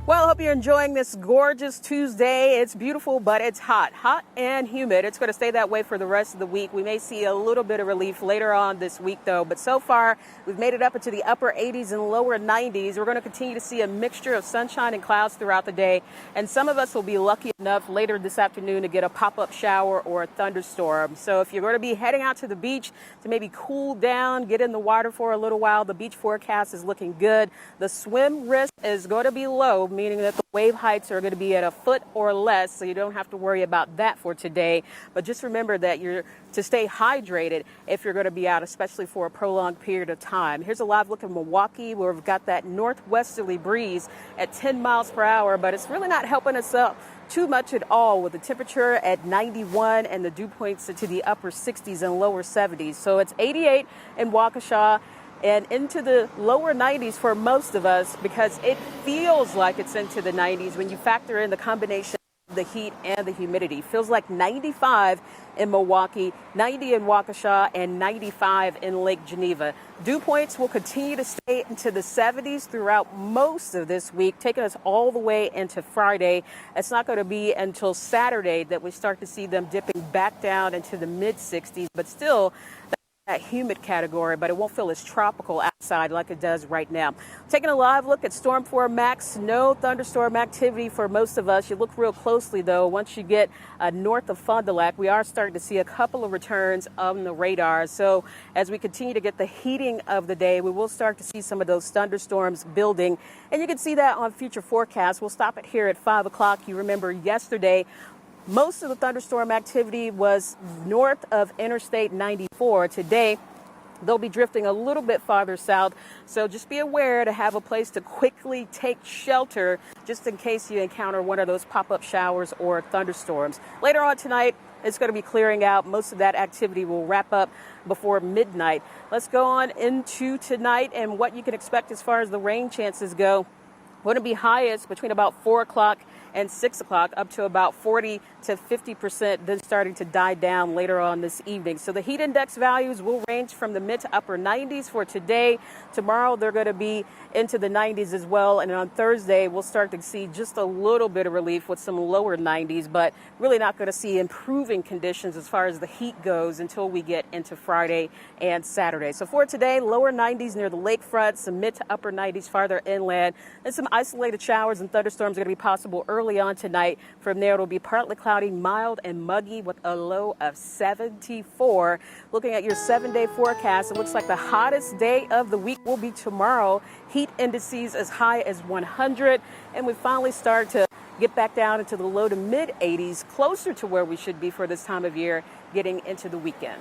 Well, I hope you're enjoying this gorgeous Tuesday. It's beautiful, but it's hot and humid. It's going to stay that way for the rest of the week. We may see a little bit of relief later on this week, though. But so far, we've made it up into the upper 80s and lower 90s. We're going to continue to see a mixture of sunshine and clouds throughout the day. And some of us will be lucky enough later this afternoon to get a pop-up shower or a thunderstorm. So if you're going to be heading out to the beach to maybe cool down, get in the water for a little while, the beach forecast is looking good. The swim risk is going to be low, meaning that the wave heights are going to be at a foot or less, so you don't have to worry about that for today. But just remember that you're to stay hydrated if you're going to be out, especially for a prolonged period of time. Here's a live look at Milwaukee, where we've got that northwesterly breeze at 10 miles per hour, but it's really not helping us up too much at all, with the temperature at 91 and the dew points to the upper 60s and lower 70s. So it's 88 in Waukesha and into the lower 90s for most of us, because it feels like it's into the 90s when you factor in the combination of the heat and the humidity. Feels like 95 in Milwaukee, 90 in Waukesha, and 95 in Lake Geneva. Dew points will continue to stay into the 70s throughout most of this week, taking us all the way into Friday. It's not going to be until Saturday that we start to see them dipping back down into the mid 60s, but still that humid category, but it won't feel as tropical outside like it does right now. Taking a live look at Storm 4 Max. No thunderstorm activity for most of us. You look real closely, though. Once you get north of Fond du Lac, we are starting to see a couple of returns on the radar. So as we continue to get the heating of the day, we will start to see some of those thunderstorms building. And you can see that on future forecasts. We'll stop it here at 5 o'clock. You remember yesterday, most of the thunderstorm activity was north of Interstate 94. Today, they'll be drifting a little bit farther south. So just be aware to have a place to quickly take shelter just in case you encounter one of those pop-up showers or thunderstorms. Later on tonight, it's going to be clearing out. Most of that activity will wrap up before midnight. Let's go on into tonight and what you can expect as far as the rain chances go. Going to be highest between about 4 o'clock and 6 o'clock, up to about 40 to 50%, then starting to die down later on this evening. So the heat index values will range from the mid to upper 90s for today. Tomorrow, they're going to be into the 90s as well. And on Thursday, we'll start to see just a little bit of relief with some lower 90s, but really not going to see improving conditions as far as the heat goes until we get into Friday and Saturday. So for today, lower 90s near the lakefront, some mid to upper 90s farther inland, and some isolated showers and thunderstorms are going to be possible early on tonight. From there, it'll be partly cloudy, mild and muggy with a low of 74. Looking at your 7-day forecast, it looks like the hottest day of the week will be tomorrow. Heat indices as high as 100, and we finally start to get back down into the low to mid 80s, closer to where we should be for this time of year, getting into the weekend.